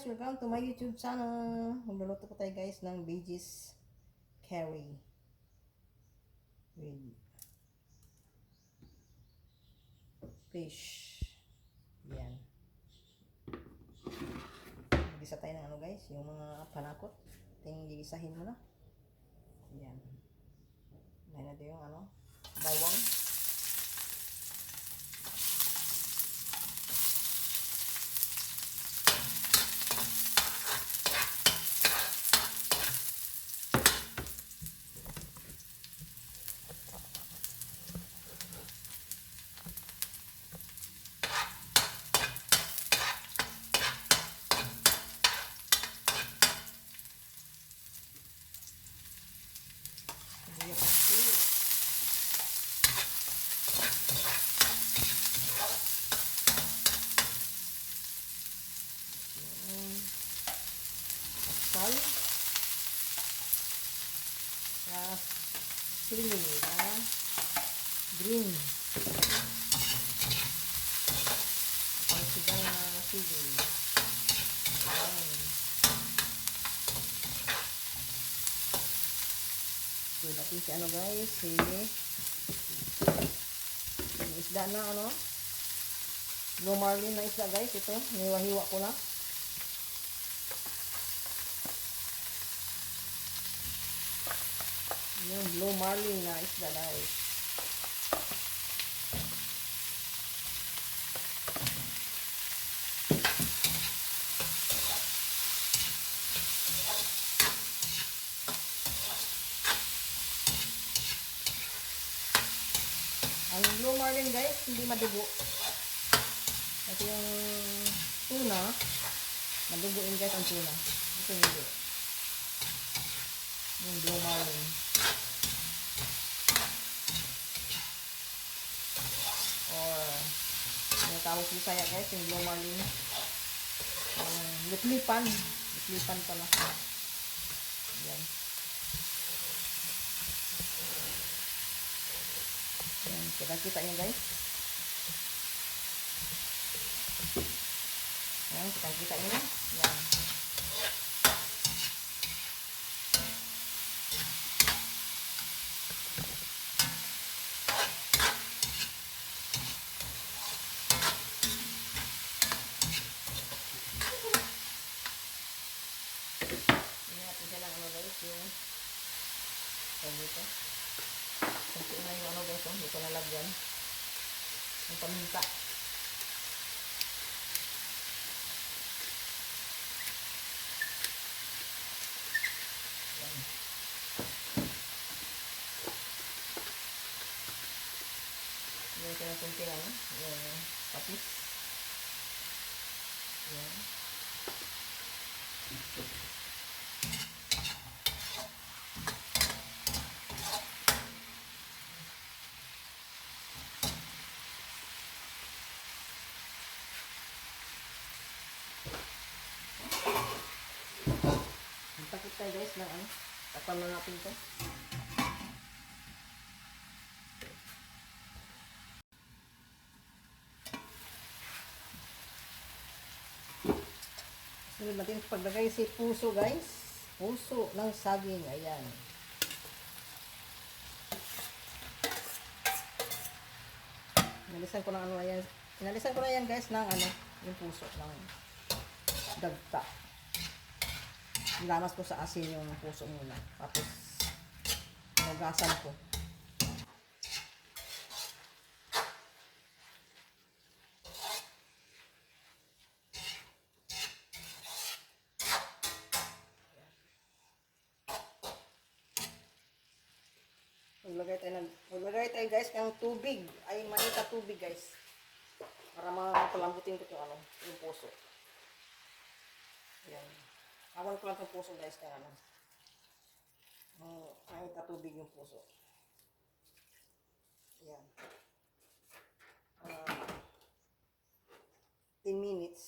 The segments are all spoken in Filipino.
guys, welcome to my YouTube channel. Magluluto po tayo guys ng veggies curry with fish. Yan. Gisa tayo ng ano guys, yung mga panakot. Tingin gigisahin mo na. Yan. May natin yung ano, bawang. Sal. Sili na green. Ang sigang na sili. So, natin si ano guys, si isda na ano, blue marlin na isda guys, ito, niwahiwa ko na. Yung blue marlin na isda guys. Ang blue marlin guys, hindi madugo. At yung tuna, madugoin guys ang tuna. Ito hindi. Yung blue marlin. Or, yung tawag sa Bisaya guys, yung blue marlin. Litlipan. Litlipan pala. Yan. Yan, kita nyo guys. Yan, kita nyo. Yan. Yung dito. Kunti na yung ano guys, dito nalagyan. Yung paminta. Yan. Yung kunti ano, yung kapis. Yan. Takip tayo guys ng ano, tapan na natin ito. Sunod natin paglagay si puso guys, puso ng saging, ayan. Inalisan ko ng ano yan, inalisan ko na yan guys ng ano, yung puso ng dagta. Nilamas ko sa asin yung puso muna. Tapos, nugasan ko. Maglagay tayo guys ng tubig. Ay, mainit na tubig guys. Para mapalambutin ko yung ano, yung puso. Ayan. Awan ko lang itong puso guys kaya ano. Kahit tubig yung puso. Ayan. 10 minutes.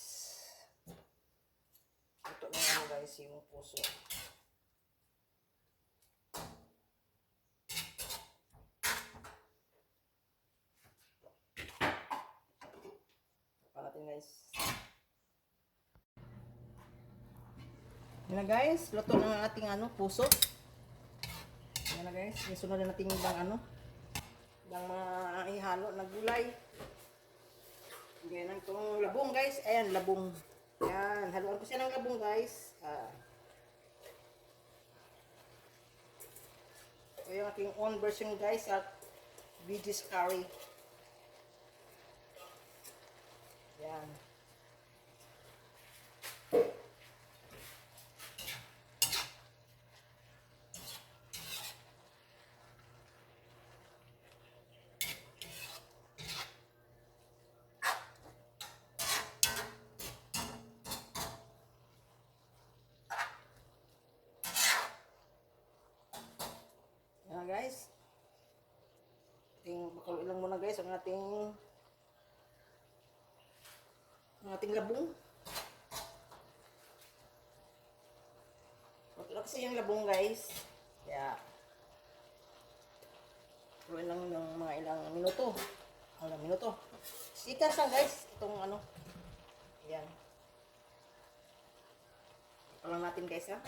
Ito na ano guys yung puso. Ito natin guys. Yan na guys, luto na ang ating ano, puso. Yan na guys, isunod na natin ibang ano, ibang mga ihalo na gulay. Yan ang itong labong guys, ayan labong. Yan, haluan ko siya ng labong guys. Ito yung aking own version guys at veggies curry. Yan. Yan guys. Bakal ilang muna guys ang ating labong. Bakal kasi yung labong guys. Kaya tuloy lang ng mga ilang minuto. Ilang minuto. Sikas lang guys itong ano. Yan. Ito lang natin guys ha.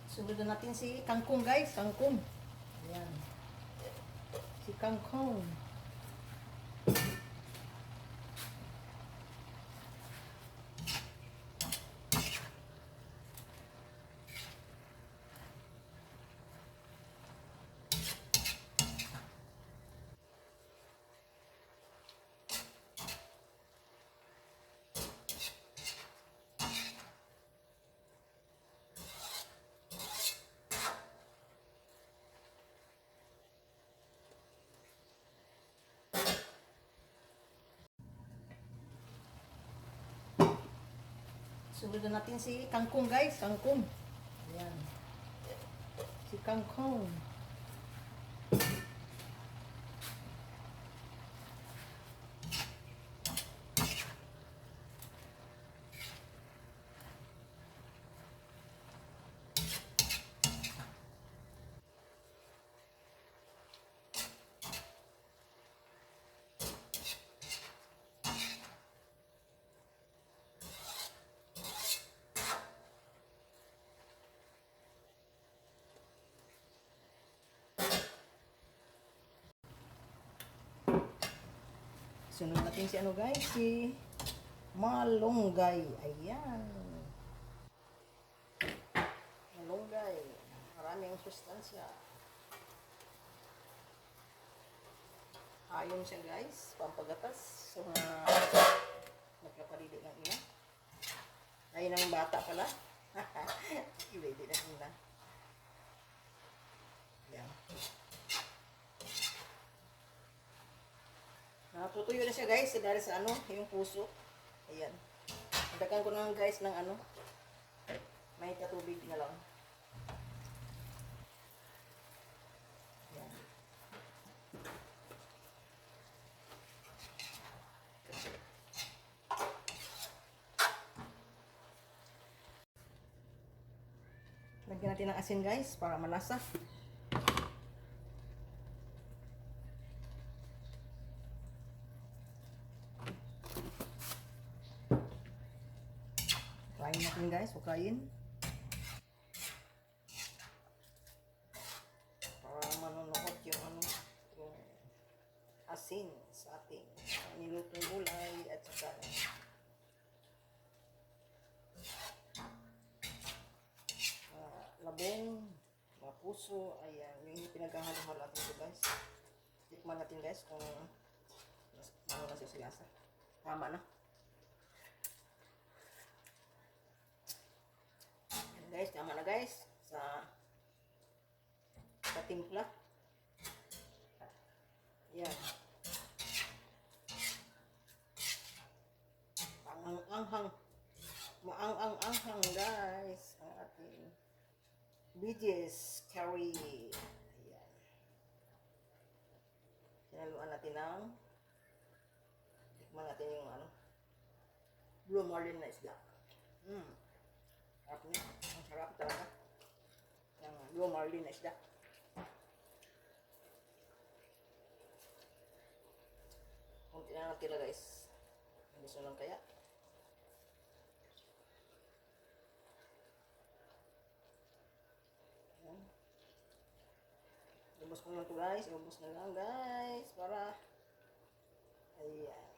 Sunod na natin si kangkong guys, kangkong. Ayan. Si kangkong. Sunod na natin si kangkong guys, kangkong. Ayan. Si kangkong. Sunod natin si ano guys, si malunggay. Ayan. Malunggay. Maraming sustansya. Ayon siya guys, pampagatas sa mga nagkapalili ng ina. Ayun ang bata pala. Iwede na ina. Ayan. Natutuyo na siya guys dahil sa ano, yung puso. Ayan. Dagan ko na guys ng ano, may katubig na lang. Ayan. Lagyan natin ng asin guys para malasa. Hukayin natin guys, hukayin. Para manunukot yung ano, yung asin sa ating nilutong gulay at saka labong, mga puso, ayan, yung pinaghahalo-halo natin ito guys. Tikman natin guys kung ano na siya lasa. Tama na. Guys, tama na guys sa timpla. Yan. Maang-anghang guys ang ating veggies curry. Ayan. Sinaluan natin ng tikman natin yung ano, blue marlin na isda. Sarap niya. Ang sarap talaga. Yung blue marlin na isda. konti na lang tira guys. Gusto lang kaya. Ayan. Ubus ko na to guys. Ubus na lang guys. Para. Ayan.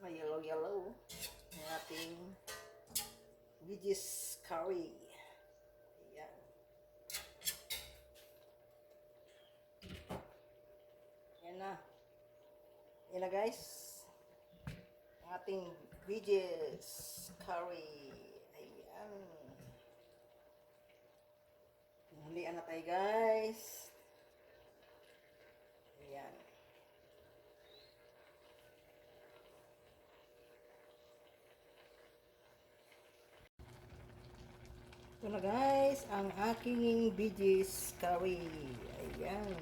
May yellow ng ating veggies curry. Ayan. Ayan na. Ayan na guys. Ang ating veggies curry. Ayan. Hulian na tayo guys. Ayan. Ito na guys, ang aking veggies curry. Ayan.